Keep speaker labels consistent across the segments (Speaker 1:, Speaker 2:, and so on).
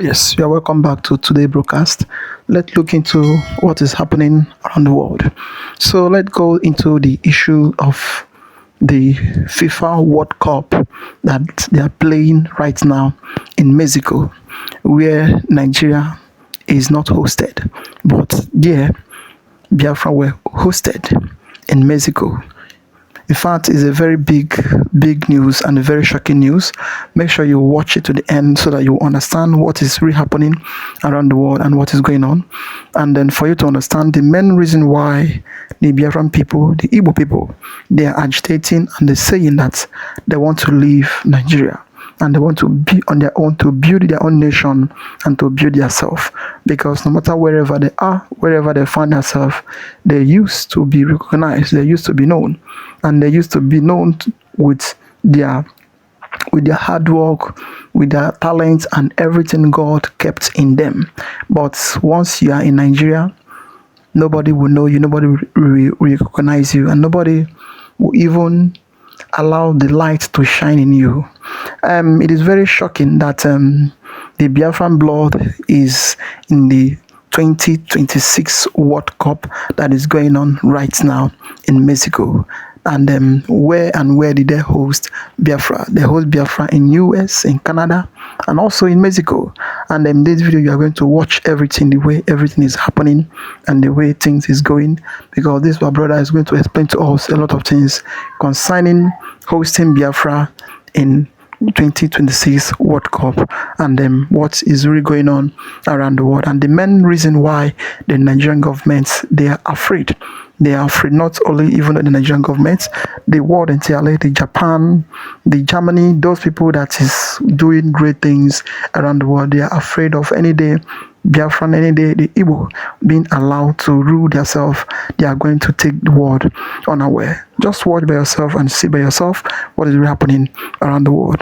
Speaker 1: Yes, you are welcome back to today's broadcast. Let's look into what is happening around the world. So let's go into the issue of the FIFA World Cup that they are playing right now in Mexico, where Nigeria is not hosted, but there Biafra were hosted in Mexico. In fact, it's a very big news and a very shocking news. Make sure you watch it to the end so that you understand what is really happening around the world and what is going on. And then for you to understand the main reason why the Biafran people, the Igbo people, they are agitating and they're saying that they want to leave Nigeria and they want to be on their own, to build their own nation and to build themselves. Because no matter wherever they are, wherever they find themselves, they used to be recognized, they used to be known, and they used to be known with their hard work, with their talents and everything God kept in them. But once you are in Nigeria, nobody will know you, nobody will recognize you, and nobody will even allow the light to shine in you. It is very shocking that the Biafran blood is in the 2026 World Cup that is going on right now in Mexico. And where did they host Biafra? They host Biafra in US, in Canada, and also in Mexico. And in this video, you are going to watch everything, the way everything is happening and the way things is going, because this my brother is going to explain to us a lot of things concerning hosting Biafra in 2026 World Cup and what is really going on around the world, and the main reason why the Nigerian government, they are afraid. They are afraid, not only even the Nigerian government, the world entirely, the Japan, the Germany, those people that is doing great things around the world. They are afraid of any day Biafran, any day the Igbo being allowed to rule themselves. They are going to take the world unaware. Just watch by yourself and see by yourself what is really happening around the world.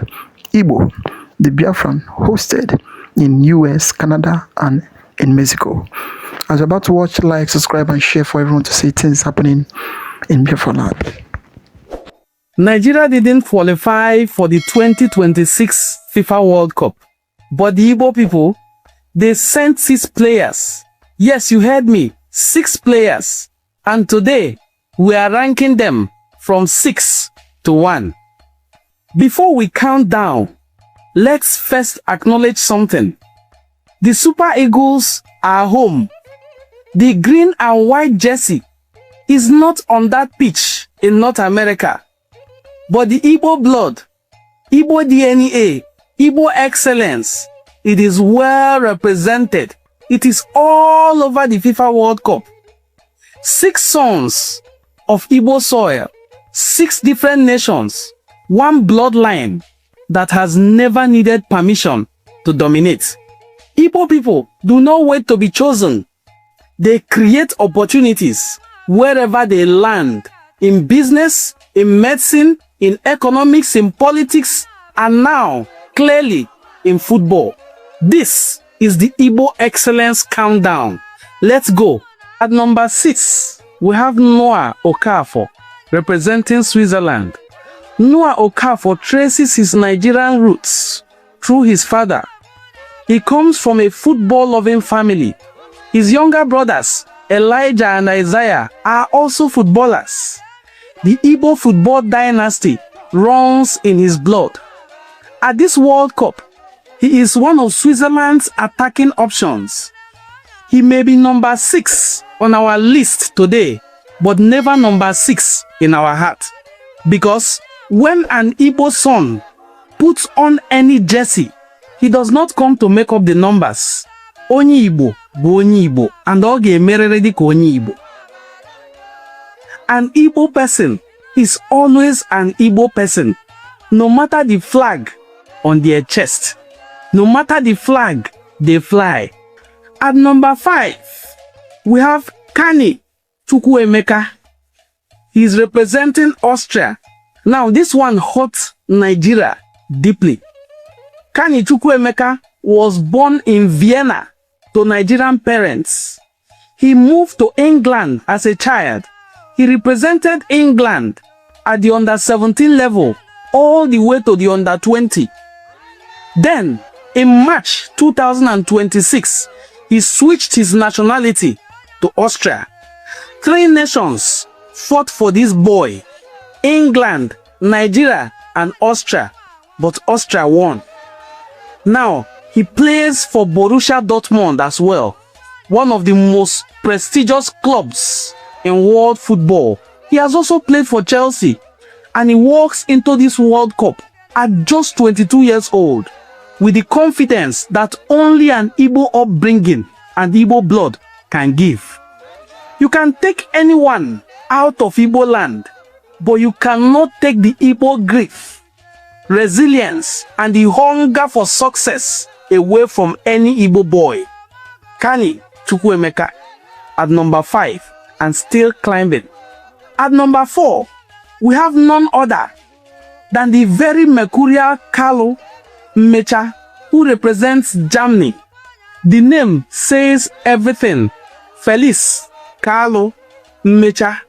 Speaker 1: Igbo, the Biafran hosted in US, Canada, and in Mexico. As you're about to watch, like, subscribe, and share for everyone to see things happening in Biafra land.
Speaker 2: Nigeria didn't qualify for the 2026 FIFA World Cup, but the Igbo people, they sent 6 players. Yes, you heard me, 6 players. And today, we are ranking them from 6 to 1. Before we count down, let's first acknowledge something. The Super Eagles are home. The green and white jersey is not on that pitch in North America. But the Igbo blood, Igbo DNA, Igbo excellence, it is well represented. It is all over the FIFA World Cup. 6 sons of Igbo soil, 6 different nations, 1 bloodline that has never needed permission to dominate. Igbo people do not wait to be chosen. They create opportunities wherever they land, in business, in medicine, in economics, in politics, and now, clearly, in football. This is the Igbo Excellence Countdown. Let's go. At number 6, we have Noah Okafor, representing Switzerland. Noah Okafor traces his Nigerian roots through his father. He comes from a football-loving family. His younger brothers, Elijah and Isaiah, are also footballers. The Igbo football dynasty runs in his blood. At this World Cup, he is one of Switzerland's attacking options. He may be number 6 on our list today, but never number 6 in our heart. Because when an Igbo son puts on any jersey, he does not come to make up the numbers. Onye Igbo bụ onye Igbo, and ọ ga-emerịrị dịka onye Igbo. An Igbo person is always an Igbo person, no matter the flag on their chest, no matter the flag they fly. At number 5, we have Kani Chukwuemeka. He is representing Austria. Now this one hurts Nigeria deeply. Kani Chukwuemeka was born in Vienna to Nigerian parents. He moved to England as a child. He represented England at the under-17 level all the way to the under-20. Then, In March 2026, he switched his nationality to Austria. 3 nations fought for this boy: England, Nigeria, and Austria, but Austria won. Now, he plays for Borussia Dortmund as well, one of the most prestigious clubs in world football. He has also played for Chelsea, and he walks into this World Cup at just 22 years old with the confidence that only an Igbo upbringing and Igbo blood can give. You can take anyone out of Igbo land, but you cannot take the Igbo grief, resilience, and the hunger for success away from any Igbo boy. Kani Chukwuemeka at number 5 and still climbing. At number 4, we have none other than the very mercurial Carlo Mecha, who represents Germany. The name says everything. Felix Carlo Mecha,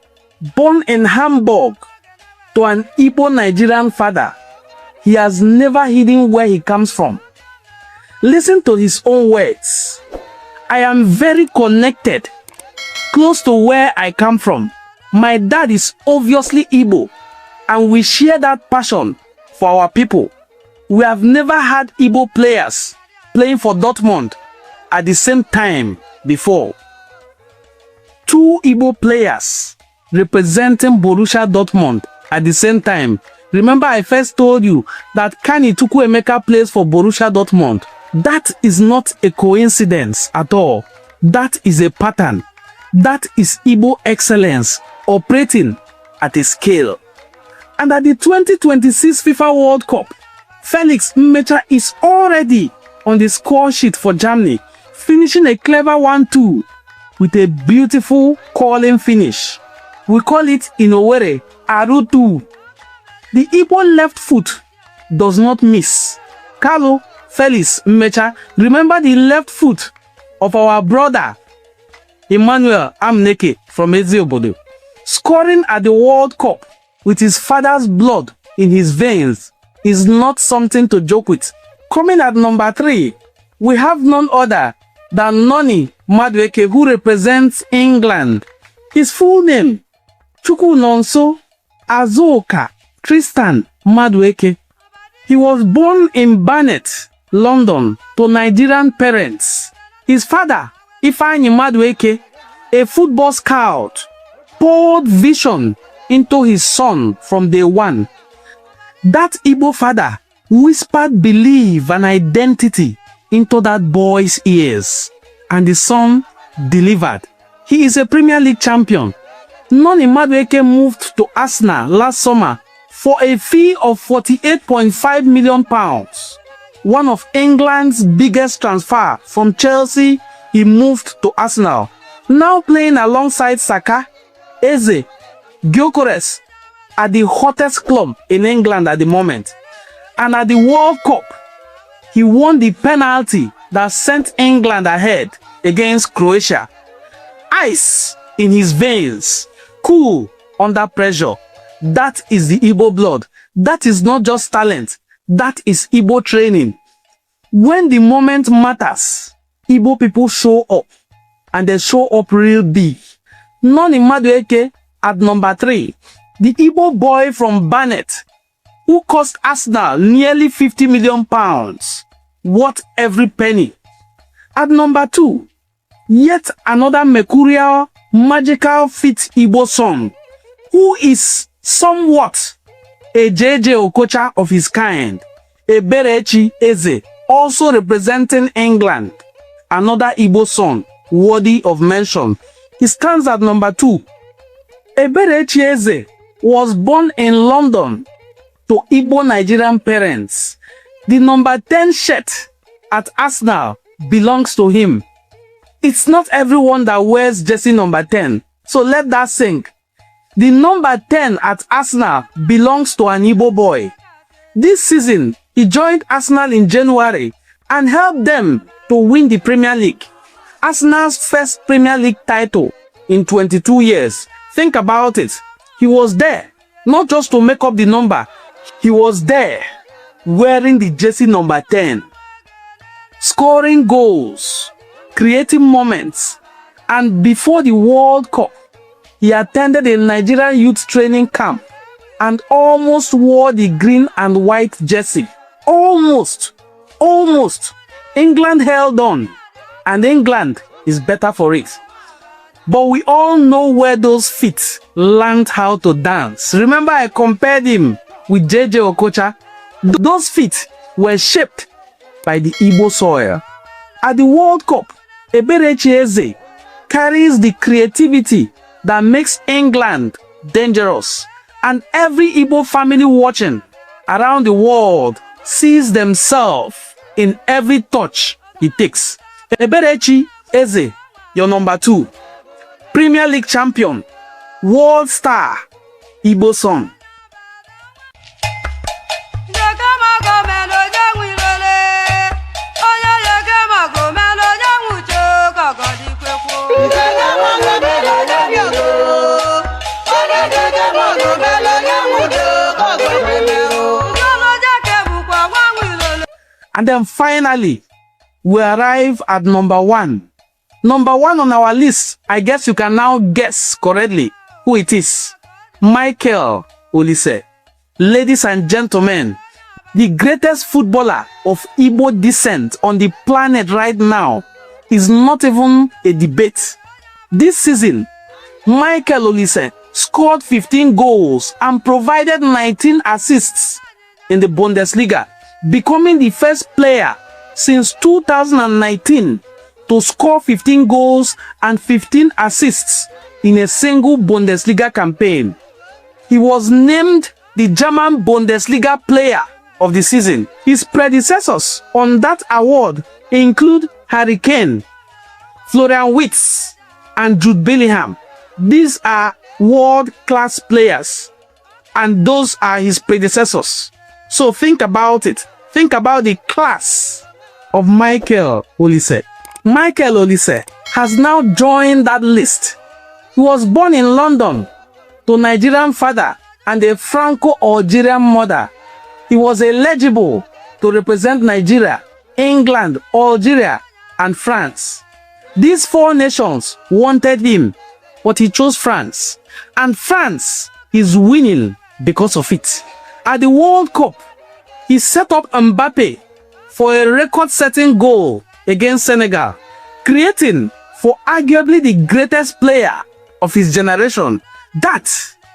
Speaker 2: born in Hamburg to an Igbo Nigerian father, he has never hidden where he comes from. Listen to his own words. I am very connected, close to where I come from. My dad is obviously Igbo, and we share that passion for our people. We have never had Igbo players playing for Dortmund at the same time before. 2 Igbo players representing Borussia Dortmund at the same time. Remember, I first told you that Kani Chukwuemeka plays for Borussia Dortmund. That is not a coincidence at all. That is a pattern. That is Igbo excellence operating at a scale. And at the 2026 FIFA World Cup, Felix Mecha is already on the score sheet for Germany, finishing a clever 1-2 with a beautiful calling finish. We call it in Owerri Arutu. The Igbo left foot does not miss. Carlo Felix Mecha, remember the left foot of our brother Emmanuel Amneke from Eziobodo, scoring at the World Cup with his father's blood in his veins is not something to joke with. Coming at number 3, we have none other than Noni Madueke, who represents England. His full name, Chukwunonso Azuka Tristan Madueke. He was born in Barnet, London, to Nigerian parents. His father, Ifeanyi Madueke, a football scout, poured vision into his son from day one. That Igbo father whispered belief and identity into that boy's ears, and the son delivered. He is a Premier League champion. Noni Madueke moved to Arsenal last summer for a fee of £48.5 million. One of England's biggest transfer. From Chelsea, he moved to Arsenal, now playing alongside Saka, Eze, Gyökeres at the hottest club in England at the moment. And at the World Cup, he won the penalty that sent England ahead against Croatia. Ice in his veins, cool under pressure. That is the Igbo blood. That is not just talent. That is Igbo training. When the moment matters, Igbo people show up, and they show up real big. Noni Madueke at number 3, the Igbo boy from Barnet, who cost Arsenal nearly £50 million. Worth every penny. At number 2, yet another mercurial, magical fit Igbo son, who is somewhat a JJ Okocha of his kind, Eberechi Eze, also representing England. Another Igbo son worthy of mention. He stands at number 2. Eberechi Eze was born in London to Igbo Nigerian parents. The number 10 shirt at Arsenal belongs to him. It's not everyone that wears jersey number 10, so let that sink. The number 10 at Arsenal belongs to an Igbo boy. This season, he joined Arsenal in January and helped them to win the Premier League. Arsenal's first Premier League title in 22 years. Think about it. He was there, not just to make up the number. He was there, wearing the jersey number 10. scoring goals, creating moments, and before the World Cup, he attended a Nigerian youth training camp and almost wore the green and white jersey. Almost. England held on, and England is better for it. But we all know where those feet learned how to dance. Remember, I compared him with JJ Okocha. Those feet were shaped by the Igbo soil. At the World Cup, Eberechi Eze carries the creativity that makes England dangerous, and every Igbo family watching around the world sees themselves in every touch he takes. Eberechi Eze, your number 2. Premier League champion, world star, Igbo song. And then finally, we arrive at number 1. Number 1 on our list, I guess you can now guess correctly who it is. Michael Olise. Ladies and gentlemen, the greatest footballer of Igbo descent on the planet right now is not even a debate. This season, Michael Olise scored 15 goals and provided 19 assists in the Bundesliga, becoming the first player since 2019 to score 15 goals and 15 assists in a single Bundesliga campaign. He was named the German Bundesliga Player of the Season. His predecessors on that award include Harry Kane, Florian Wirtz, and Jude Bellingham. These are world-class players, and those are his predecessors. So think about it. Think about the class of Michael Olise. Michael Olise has now joined that list. He was born in London to a Nigerian father and a Franco-Algerian mother. He was eligible to represent Nigeria, England, Algeria, and France. These 4 nations wanted him, but he chose France. And France is winning because of it. At the World Cup, he set up Mbappe for a record-setting goal against Senegal, creating for arguably the greatest player of his generation. That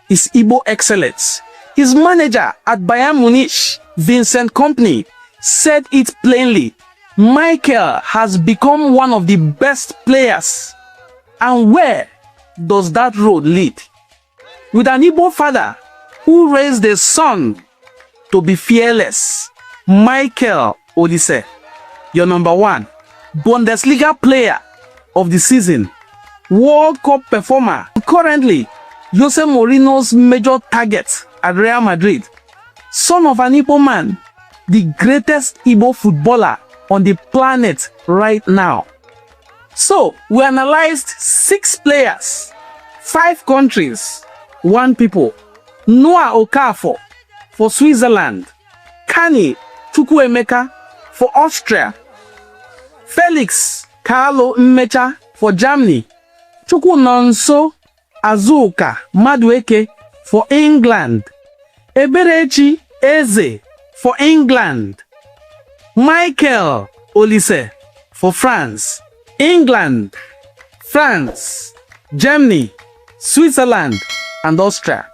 Speaker 2: is Igbo excellence. His manager at Bayern Munich, Vincent Kompany, said it plainly. Michael has become one of the best players. And where does that road lead? With an Igbo father who raised a son to be fearless, Michael Olise, your number 1, Bundesliga player of the season, World Cup performer, currently Jose Mourinho's major target at Real Madrid, son of an Igbo man, the greatest Igbo footballer on the planet right now. So, we analyzed 6 players, 5 countries, 1 people. Noah Okafor for Switzerland, Kani Chukwuemeka for Austria, Felix Carlo Mmecha for Germany, Chukwunonso Azuka Madueke for England, Eberechi Eze for England, Michael Olise for France, England, France, Germany, Switzerland, and Austria.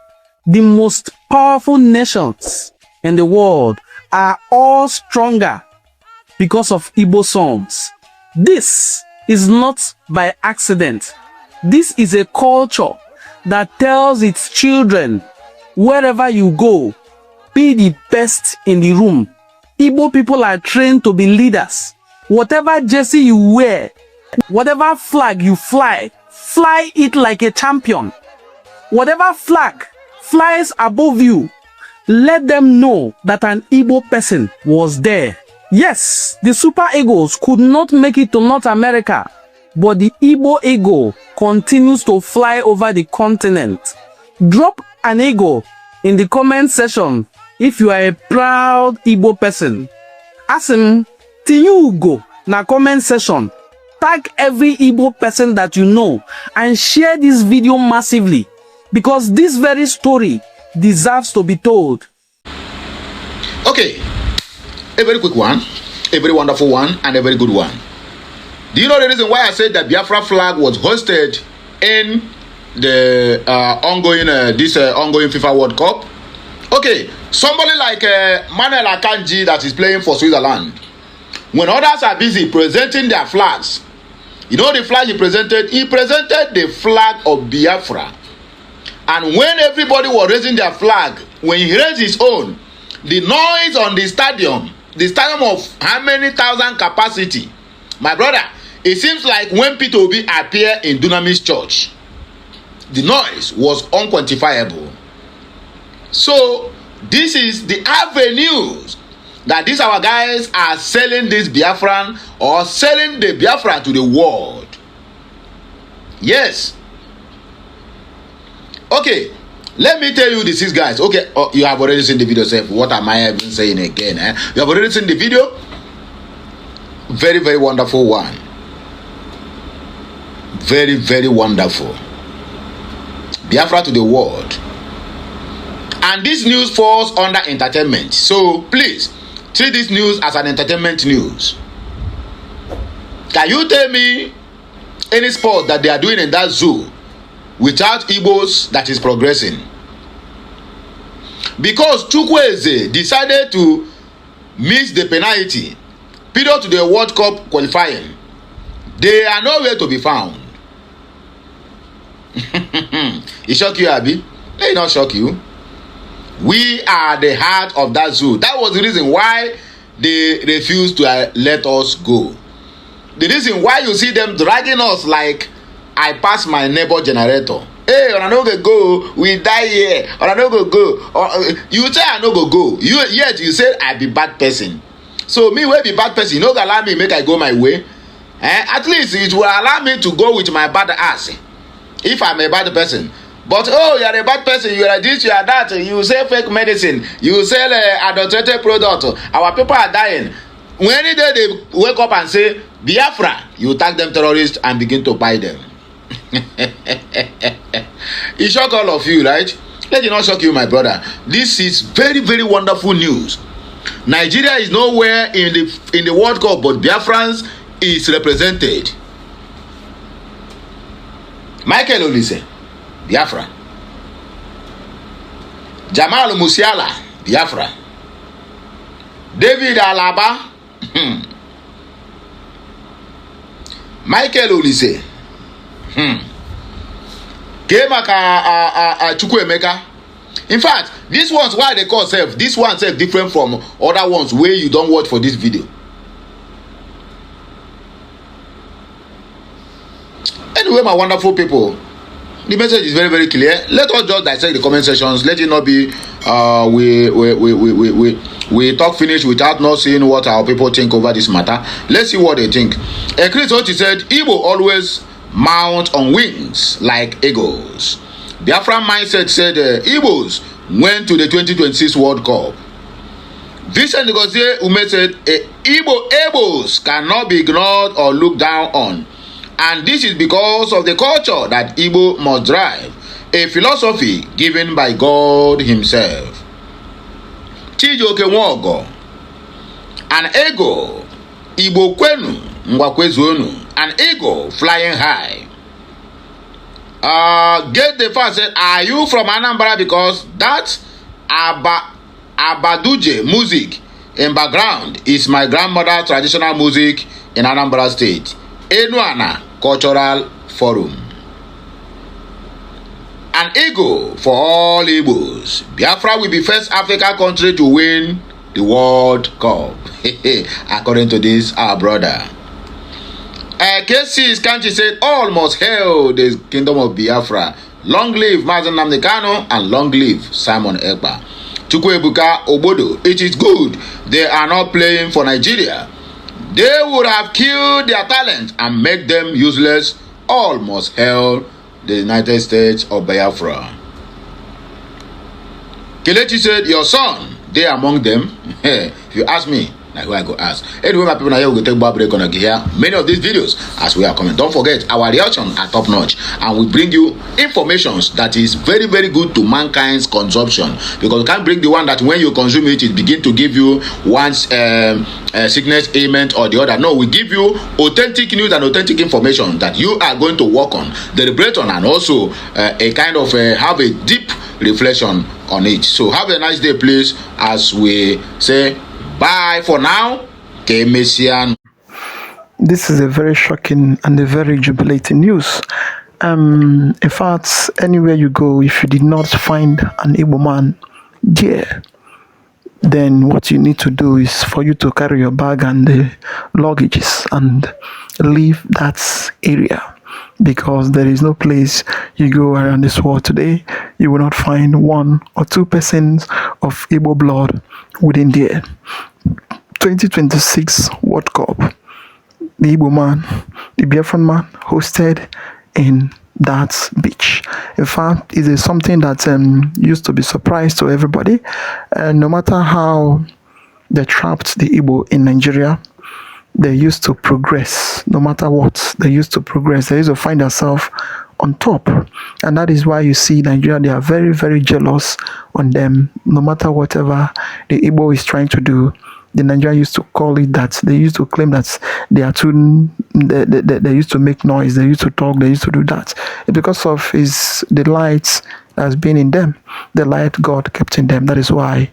Speaker 2: The most powerful nations in the world are all stronger because of Igbo songs. This is not by accident. This is a culture that tells its children, wherever you go, be the best in the room. Igbo people are trained to be leaders. Whatever jersey you wear, whatever flag you fly, fly it like a champion. Whatever flag flies above you, let them know that an Igbo person was there. Yes, the Super Eagles could not make it to North America, but the Igbo Eagle continues to fly over the continent. Drop an eagle in the comment section if you are a proud Igbo person. Asim Tiyugo na comment section. Tag every Igbo person that you know and share this video massively, because this very story deserves to be told.
Speaker 3: Okay, a very quick one, a very wonderful one, and a very good one. Do you know the reason why I said that Biafra flag was hosted in the ongoing FIFA World Cup? Okay, somebody like Manuel Akanji that is playing for Switzerland, when others are busy presenting their flags, you know the flag he presented? He presented the flag of Biafra. And when everybody was raising their flag, when he raised his own, the noise on the stadium of how many thousand capacity, my brother, it seems like when Peter Obi appeared in Dunamis Church, the noise was unquantifiable. So this is the avenues that these our guys are selling this Biafran or selling the Biafra to the world. Yes. Okay, let me tell you the 6 guys. Okay, you have already seen the video, sir. What am I even saying again? You have already seen the video. Very, very wonderful one. Very, very wonderful. Biafra to the world. And this news falls under entertainment. So please treat this news as an entertainment news. Can you tell me any sport that they are doing in that zoo without Igbos that is progressing? Because Chukwueze decided to miss the penalty period to the World Cup qualifying, they are nowhere to be found. It shock you, Abi? Let it not shock you. We are the heart of that zoo. That was the reason why they refused to let us go. The reason why you see them dragging us like I pass my neighbor generator. Hey, I no go, we die here. Or I no go. Or, you say I no go. Yet you say I be bad person. So me wey be bad person, you no go allow me make I go my way. At least it will allow me to go with my bad ass. If I'm a bad person. But oh, you are a bad person, you are this, you are that, you sell fake medicine, you sell adulterated product, our people are dying. When any day they wake up and say Biafra, you tag them terrorists and begin to buy them. It shock all of you, right? Let it not shock you, my brother. This is very, very wonderful news. Nigeria is nowhere in the World Cup, but Biafrans is represented. Michael Olise, Biafra. Jamal Musiala, Biafra. David Alaba, Michael Olise, Kemaka Chukwuemeka. In fact, this one's why they call self. This one self different from other ones where you don't watch for this video. Anyway, my wonderful people, the message is very, very clear. Let us just dissect the comment sections. Let it not be we talk finish without not seeing what our people think over this matter. Let's see what they think. Chris Oti said, Igbo always mount on wings like eagles. Biafra mindset said Igbos went to the 2026 World Cup. Vincent Ngozie Ume said Igbo Igbos cannot be ignored or looked down on. And this is because of the culture that Igbo must drive, a philosophy given by God himself. Chijoke Nwogo, an ego, Igbo kwenu, Ngwakwezuonu, an ego flying high. Get the first said, are you from Anambra? Because that Abaduje music in background is my grandmother's traditional music in Anambra State. Enuana Cultural Forum. An eagle for all Igbos. Biafra will be first African country to win the World Cup. According to this, our brother. KC's country said all must hail the kingdom of Biafra. Long live Nnamdi Kanu and long live Simon Ekpa. Chukwuebuka Obodo. It is good they are not playing for Nigeria. They would have killed their talent and make them useless. All must hail the United States of Biafra. Kelechi said, your son, they among them. If you ask me, Now who I go ask. Anyway, my people, now here we go take back break on hear many of these videos as we are coming. Don't forget, our reaction are top notch, and we bring you information that is very, very good to mankind's consumption, because we can't bring the one that when you consume it, it begin to give you one sickness ailment or the other. No, we give you authentic news and authentic information that you are going to work on, deliberate on, and also a kind of have a deep reflection on it. So have a nice day, please, as we say bye for now. Kemesian.
Speaker 1: This is a very shocking and a very jubilating news. In fact, anywhere you go, if you did not find an Igbo man there, then what you need to do is for you to carry your bag and the luggages and leave that area, because there is no place you go around this world today you will not find 1 or 2 persons of Igbo blood within there. 2026 World Cup, the Igbo man, the Biafran man hosted in that beach. In fact, it is something that used to be surprise to everybody, and no matter how they trapped the Igbo in Nigeria, they used to progress. No matter what, they used to progress. They used to find themselves on top, and that is why you see Nigeria, they are very, very jealous on them. No matter whatever the Igbo is trying to do, the Nigerians used to call it that. They used to claim that they are too. They used to make noise. They used to talk. They used to do that because of the light that's been in them. The light God kept in them. That is why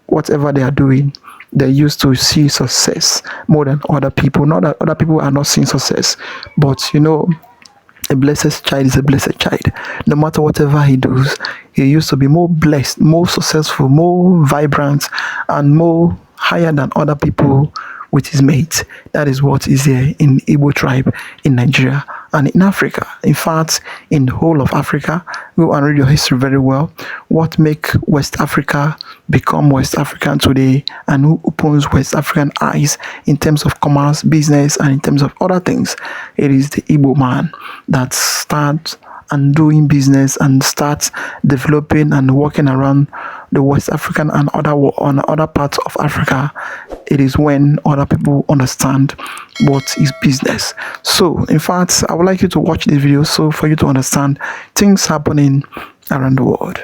Speaker 1: whatever they are doing, they used to see success more than other people. Not that other people are not seeing success, but a blessed child is a blessed child. No matter whatever he does, he used to be more blessed, more successful, more vibrant, and more higher than other people with his mates. That is what is here in Igbo tribe in Nigeria and in Africa. In fact, in the whole of Africa, go and read your history very well. What make West Africa become West African today, and who opens West African eyes in terms of commerce, business, and in terms of other things? It is the Igbo man that starts and doing business and starts developing and working around the West African and other parts of Africa. It is when other people understand what is business. So, in fact, I would like you to watch this video so for you to understand things happening around the world.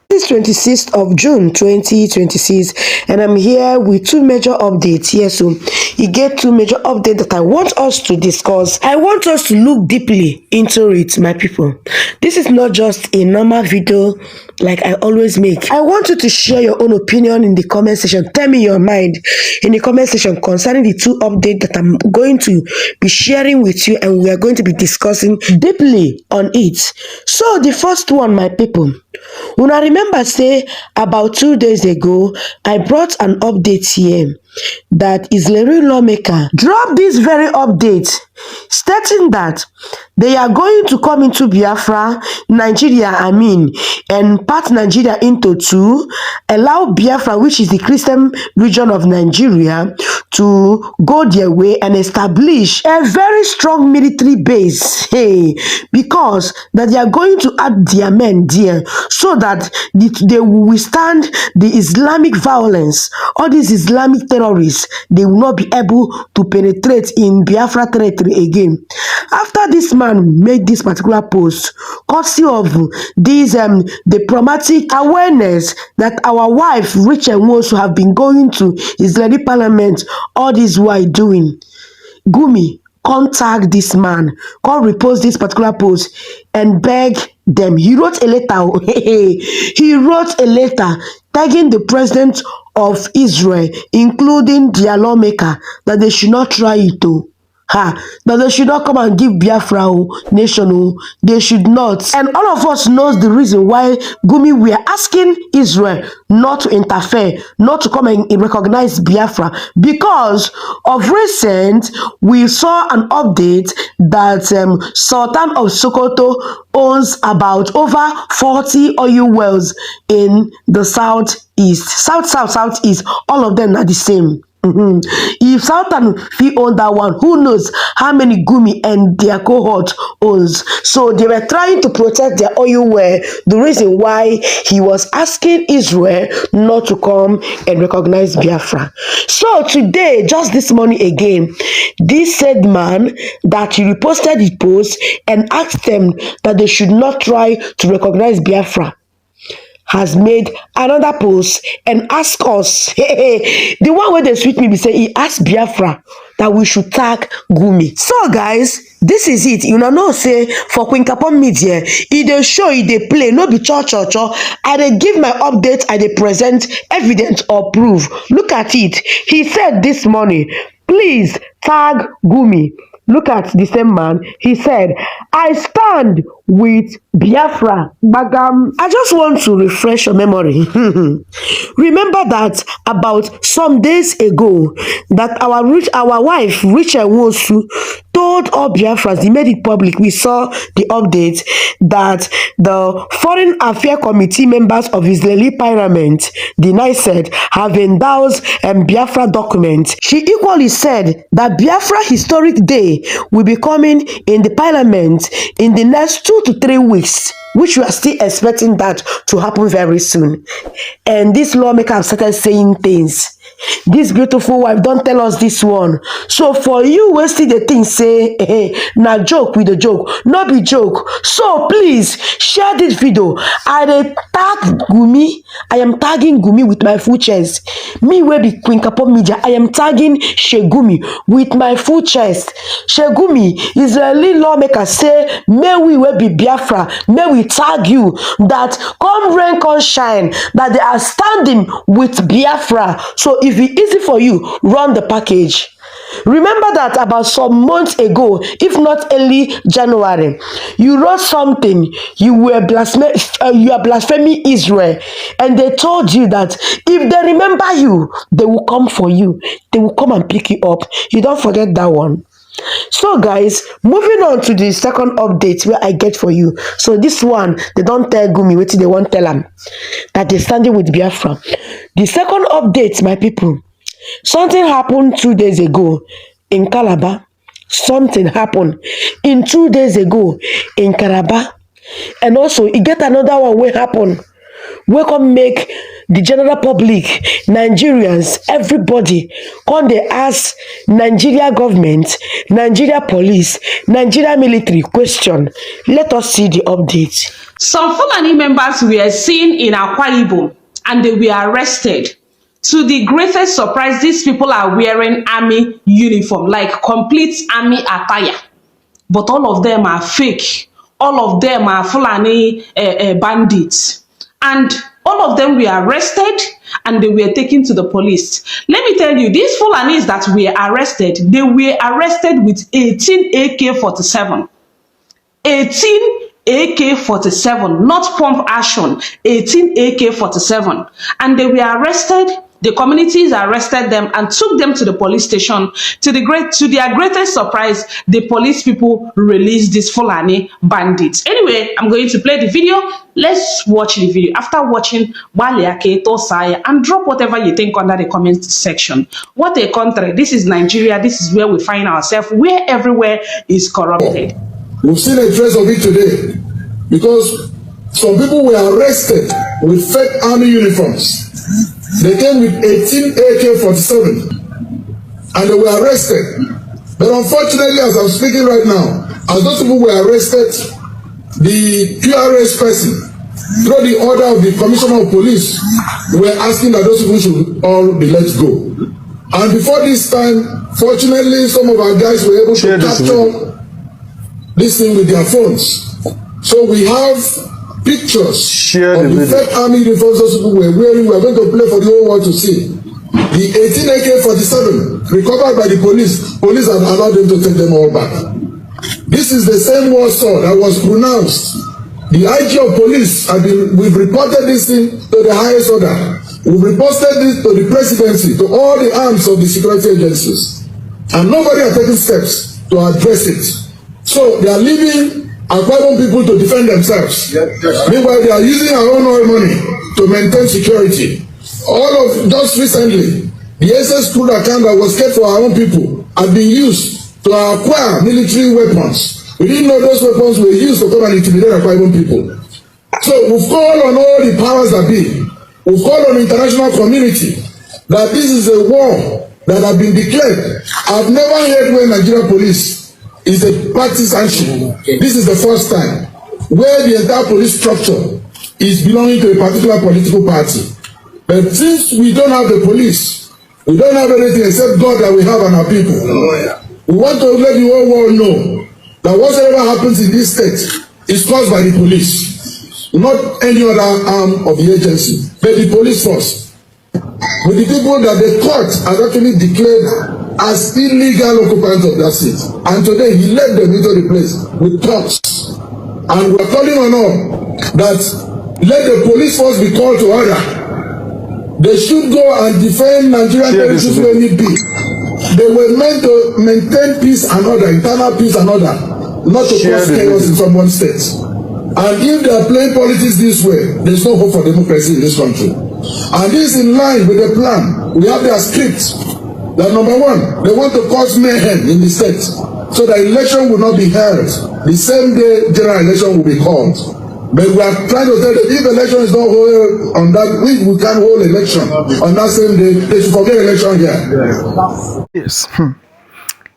Speaker 4: This 26th of June 2026, and I'm here with two major updates here. So you get two major updates that I want us to discuss. I want us to look deeply into it, my people. This is not just a normal video like I always make. I want you to share your own opinion in the comment section. Tell me your mind in the comment section concerning the two updates that I'm going to be sharing with you, and we are going to be discussing deeply on it. So the first one, my people, when I remember say about 2 days ago, I brought an update here that Israeli lawmaker dropped this very update stating that they are going to come into Biafra, Nigeria, and part Nigeria into two, allow Biafra, which is the Christian region of Nigeria, to go their way and establish a very strong military base. Hey, because that they are going to add their men there so that they will withstand the Islamic violence. All these Islamic terrorists, they will not be able to penetrate in Biafra territory again. After this man made this particular post, courtesy of this diplomatic awareness that our wife Rachel Nwosu have been going to Israeli parliament all this while doing, Gumi contact this man, come repost this particular post and beg them. He wrote a letter. He wrote a letter tagging the president of Israel, including their lawmaker, that they should not try it to. That they should not come and give Biafra nation. They should not. And all of us knows the reason why Gumi we are asking Israel not to interfere, not to come and recognize Biafra, because of recent we saw an update that Sultan of Sokoto owns about over 40 oil wells in the southeast, southeast. All of them are the same. If Southern fee own that one, who knows how many Gumi and their cohort owns. So they were trying to protect their oil well. The reason why he was asking Israel not to come and recognize Biafra. So today, just this morning again, this said man that he reposted his post and asked them that they should not try to recognize Biafra has made another post and ask us, the one where they sweet me be say he asked Biafra that we should tag Gumi. So guys, this is it. You know say for Queen Kapon Media, e dey show, e dey play, no be cho. I dey give my update, I dey present evidence or proof. Look at it. He said this morning, please tag Gumi. Look at the same man. He said, I stand with Biafra. Bagam. I just want to refresh your memory. Remember that about some days ago, that our wife, Richard Wosu, told all Biafras, he made it public. We saw the update that the Foreign Affairs Committee members of Israeli Parliament, the Knesset, have endorsed Biafra document. She equally said that Biafra Historic Day will be coming in the Parliament in the next 2 to 3 weeks, which we are still expecting that to happen very soon. And this lawmaker have started saying things. This beautiful wife don't tell us this one. So for you, we still the thing say, na joke with a joke, not be joke. So please share this video. I tag Gumi. I am tagging Gumi with my full chest. Me will be Queen Kapon Media. I am tagging Shegumi with my full chest. Shegumi, Israeli lawmaker say, may we will be Biafra. May we tag you that come rain, come shine, that they are standing with Biafra. So if it's easy for you, run the package. Remember that about some months ago, if not early January, you wrote something, you are blaspheming Israel, and they told you that if they remember you, they will come for you. They will come and pick you up. You don't forget that one. So guys, moving on to the second update where I get for you. So this one, they don't tell Gumi, wait till they won't tell them that they're standing with Biafra. The second update, my people, something happened 2 days ago in Calabar. Something happened 2 days ago in Calabar. And also, you get another one where happen. We can make the general public, Nigerians, everybody, come they ask Nigeria government, Nigeria police, Nigeria military question. Let us see the update.
Speaker 5: Some Fulani members were seen in Akwa Ibom and they were arrested. To the greatest surprise, these people are wearing army uniform, like complete army attire. But all of them are fake. All of them are Fulani bandits. And all of them were arrested and they were taken to the police. Let me tell you, these Fulanis that were arrested, they were arrested with 18 AK-47. 18 AK-47, not pump action, 18 AK-47. And they were arrested. The communities arrested them and took them to the police station. To their greatest surprise, the police people released these Fulani bandits. Anyway, I'm going to play the video. Let's watch the video. After watching, and drop whatever you think under the comment section. What a country. This is Nigeria. This is where we find ourselves, where everywhere is corrupted.
Speaker 6: We've seen a trace of it today because some people were arrested with fake army uniforms. They came with 18 AK-47 and they were arrested. But unfortunately, as I'm speaking right now, as those people were arrested, the QRS person, through the order of the Commissioner of Police, were asking that those people should all be let go. And before this time, fortunately, some of our guys were able to capture this thing with their phones. So we have pictures of the fake army uniforms those people were wearing. We are going to play for the whole world to see. The 18 AK-47 recovered by the police. Police have allowed them to take them all back. This is the same Warsaw that was pronounced. The IG of police we've reported this thing to the highest order. We've reported this to the presidency, to all the arms of the security agencies. And nobody has taken steps to address it. So they are leaving Akwa Ibom people to defend themselves. Meanwhile, they are using our own oil money to maintain security. Just recently, The SS crude account that was kept for our own people had been used to acquire military weapons. We didn't know those weapons were used to come and intimidate our own people. So we've called on all the powers that be. We've called on the international community that this is a war that has been declared. I've never heard when Nigeria police is a partisanship. This is the first time where the entire police structure is belonging to a particular political party. But since we don't have the police, we don't have anything except God that we have on our people. We want to let the whole world know that whatever happens in this state is caused by the police, not any other arm of the agency, but the police force. With the people that the court has actually declared as illegal occupants of that seat. And today he led them into the place with trucks. And we're calling on all that let the police force be called to order. They should go and defend Nigerian territories where need be. They were meant to maintain peace and order, internal peace and order, not to cause chaos in someone's state. And if they are playing politics this way, there's no hope for democracy in this country. And this is in line with the plan. We have their script. That number one, they want to cause mayhem in the state so that election will not be held. The same day general election will be called. But we are trying to tell them if election is not held on that week, we can hold election on that same day. They should forget election here.
Speaker 1: Yes.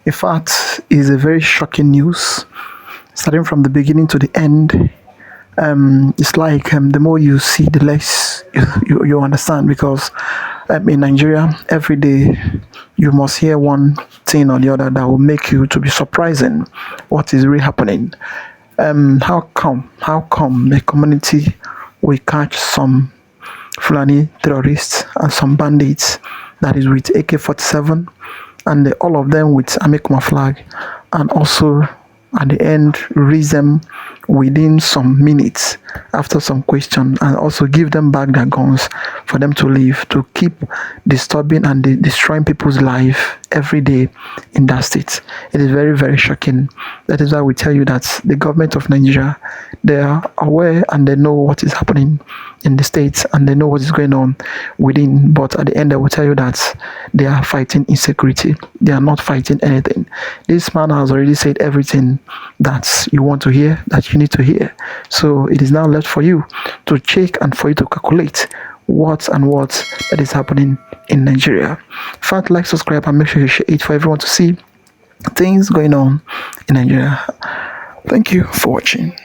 Speaker 1: In fact, it's a very shocking news. Starting from the beginning to the end, it's like the more you see, the less you understand. Because in Nigeria, every day you must hear one thing or the other that will make you to be surprising what is really happening. How come the community will catch some Fulani terrorists and some bandits that is with AK-47 and all of them with Amikuma flag, and also at the end raise them within some minutes after some question, and also give them back their guns for them to leave, to keep disturbing and destroying people's life every day in that state. It is very, very shocking. That is why we tell you that the government of Nigeria, they are aware and they know what is happening in the states and they know what is going on within, but at the end they will tell you that they are fighting insecurity. They are not fighting anything. This man has already said everything that you want to hear, that you need to hear. So it is now left for you to check and for you to calculate what that is happening in Nigeria. In fact, like, subscribe, and make sure you share it for everyone to see things going on in Nigeria. Thank you for watching.